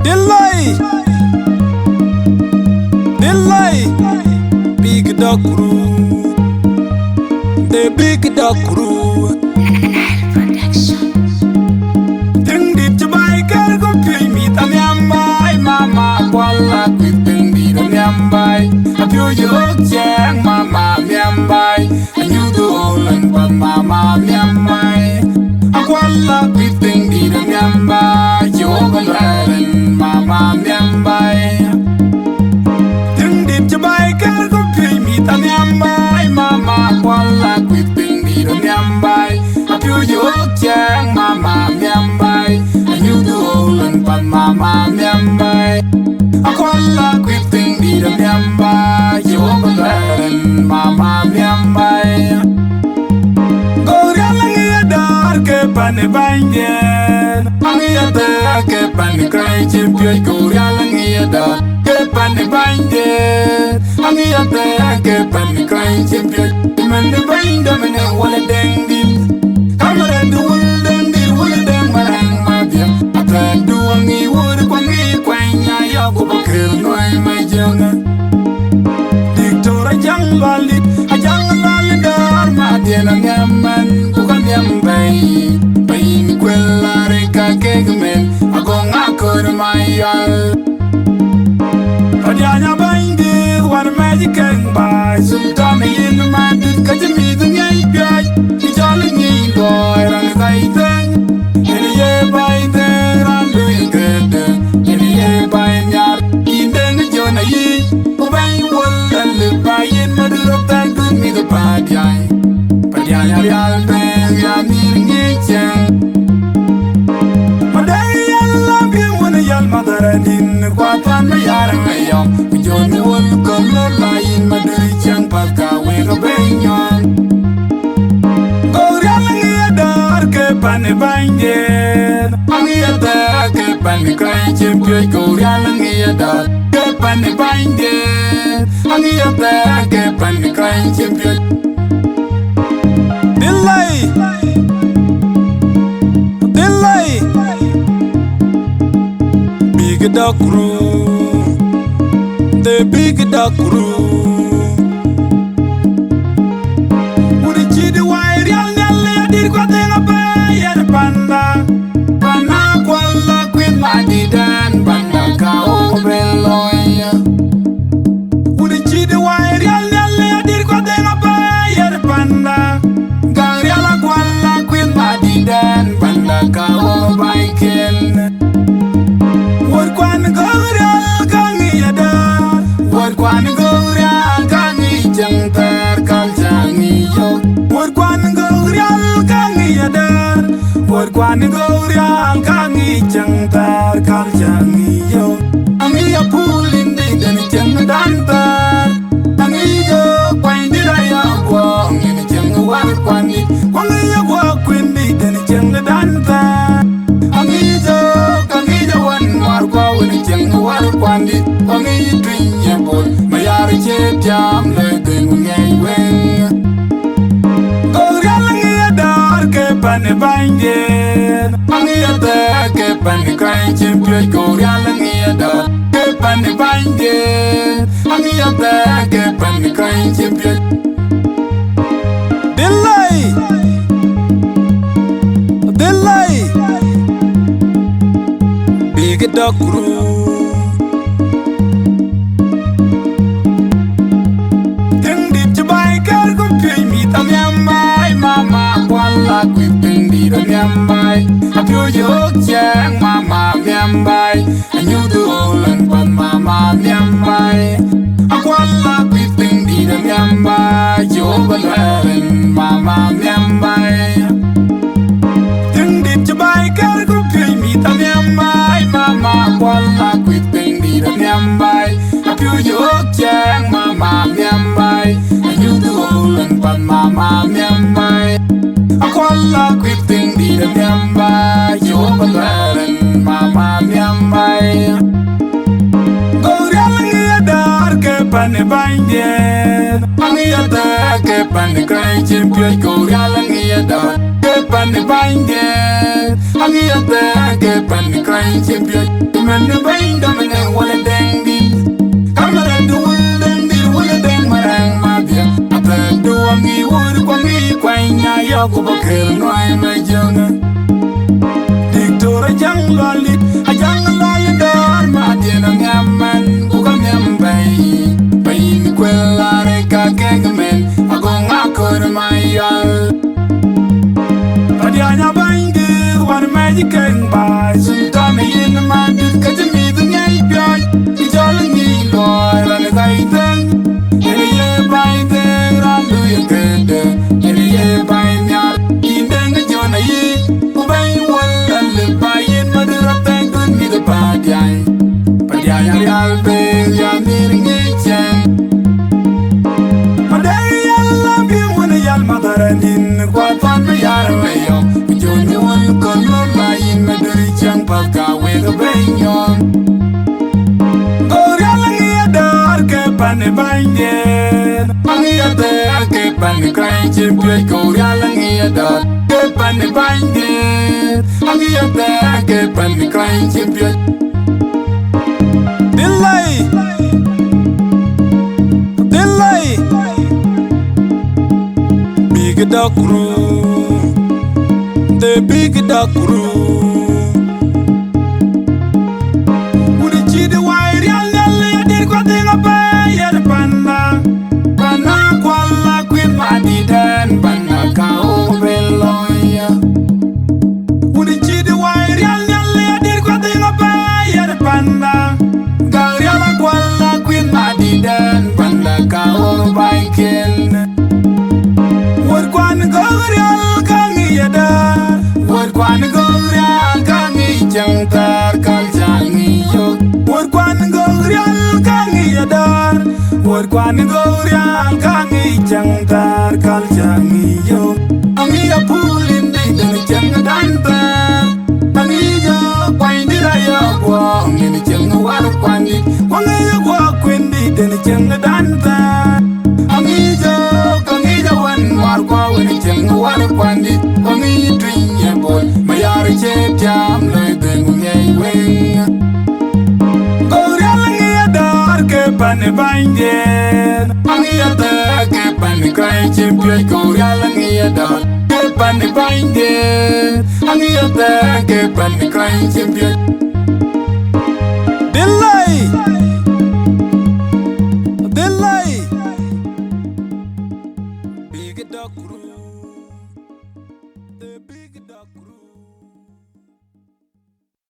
Delay, delay, big dog crew, the big dog crew. Think did you buy girl go pay me? Tanyambai, mama, walla, quick thing did a nyambai. A few you jang, mama, nyambai. And you do all and one mama, nyambai. A walla, quick thing did a nyambai. You overland, mama, nyambai. Think did you buy girl go pay me? Tanyambai, mama, walla, quick thing did a nyambai. A few you jang, mama, nyambai. And you do all and one mama, nyambai. A walla, quick thing did a nyambai. You overland, mama, nyambai. Go yelling dark, pani bangin. Angiata, pani cry, champion, go yelling dark, pani bangin. Angiata, pani cry, champion, man the bind them in a wallet dangin. Camera do will deal with them, my dear. I tried doing me wood, Quang, Yago, kill my young. Victor, a young lolly, a young lolly, my dear, man, who can yam bay. Pain, Quillarica, Kegman, a gong, I could my yard. Padiana binding, what a magic can buy. Some Tommy in the man did catch me the gate. He's all in me, boy, and I think. In a year by there, I'm doing good. In a year by yard, in the Jonah Yee, who may well live by in mother of that good me the bad guy. Padiana, I'll bang, I'm needing it. Mother and in the quatan, my yard and my young. We don't know what to color line, my dirty young Pasca, wake up a young. Go yelling a dark, penny binding. I'm here there, penny crying champion, go yelling a dark, penny binding. I'm here there, penny crying champion. Delay, delay. Big dog crew, the big dog crew. Would it cheat the wire? I did what they obey at Panda. Panda, Kuala, Queen, Madidan, Panda, Cow, Belloy. Would it cheat the wire? I did what they obey at Panda. Gariala, Kuala, Queen, Madidan, Panda, Cow, Bikin. What quan go real cangi ada? What quan go real cangi jangtar kal jangi yo? What quan go real cangi ada? What quan go real cangi jangtar kal jangi yo? Angi ya pulin di dan jang dantar. Angi yo pain di raya gua angi jang war quan di. Angi ya gua queen di dan jang dantar. Angi yo when it's young, what a quandit, only you drink your boy, my yard jam, letting me wing. Go yelling a dark, penny binding. Only a dark, penny crying champion, go yelling a dark, penny binding. Only a dark, penny crying champion. Delay, delay. Big dog crew. Think did you buy girl go pay me? Tanyambai, mama, walla, quick thing did a nyambai. A few you jang, mama, nyambai. And you do all and one mama, nyambai. A walla, quick thing did a nyambai. You overland, mama, nyambai. Think did you buy girl go pay me? Tanyambai, mama, walla, quick thing did a nyambai. A few you jang, mama, nyambai. And you do all and one mama, nyambai. A walla, quick thing did a nyambai. You overland, mama, nyambai. Go yelling a dark, penny binding. Angi a dark, penny crying champion, go yelling a dark, penny binding. Angiyate ke pan crying champion. Man the brain dominant wala dang din. Kamera do dang din wala dang marang mabya. Apa do angi word kwangi kwanya ya ko bakir no ay majanga. Diktora jang lolit ajang lolit dar madya nang yaman ko kamyam bay. Bayin kwela reka kegamen agong akor mayal. Padianya bainde one magic and by Sultan in the man did catch me the night beyond. It's all in me, Lord, and as I then. Any year by there, I'll do you good. Any year by now, in the Jonah ye, who by one and live by in Mother of thank good me the Padian. Padian, I'll be your meeting each and. I love you when a young mother and in the quad fun me out away. One color lying with the rich young paka with a brain on. Go yelling a dark and a binding. Money at the arcade and the crying champion. Go yelling a dark and a binding. Money at the arcade and the crying champion. Delay. Big dog room. The big dog crew would it cheat the wire? I did what they are by the panda. Panda qualla queen money then panda cow beloya. Would it cheat the wire? I did what they are by the panda. Gariala qualla queen money then panda cow by kin. What one go real cangy yada. What quan go real cangi jantar kaljangi yo. What quan go real cangi adar. What quan go real cangi jantar kaljangi yo. Ami a pool in the jang danta. Ami yo find it I walk in the jang war quandi. Wangi yo walk when the jang danta. Ami yo kangi yo one war kwa when the jang war quandi. Wangi drink. Mayari che jam loy dengu nyai wing. Go yelling a dark pan binding. Angiyate ke pan crying champion. Go yelling a dark pan binding. Angiyate ke pan crying champion.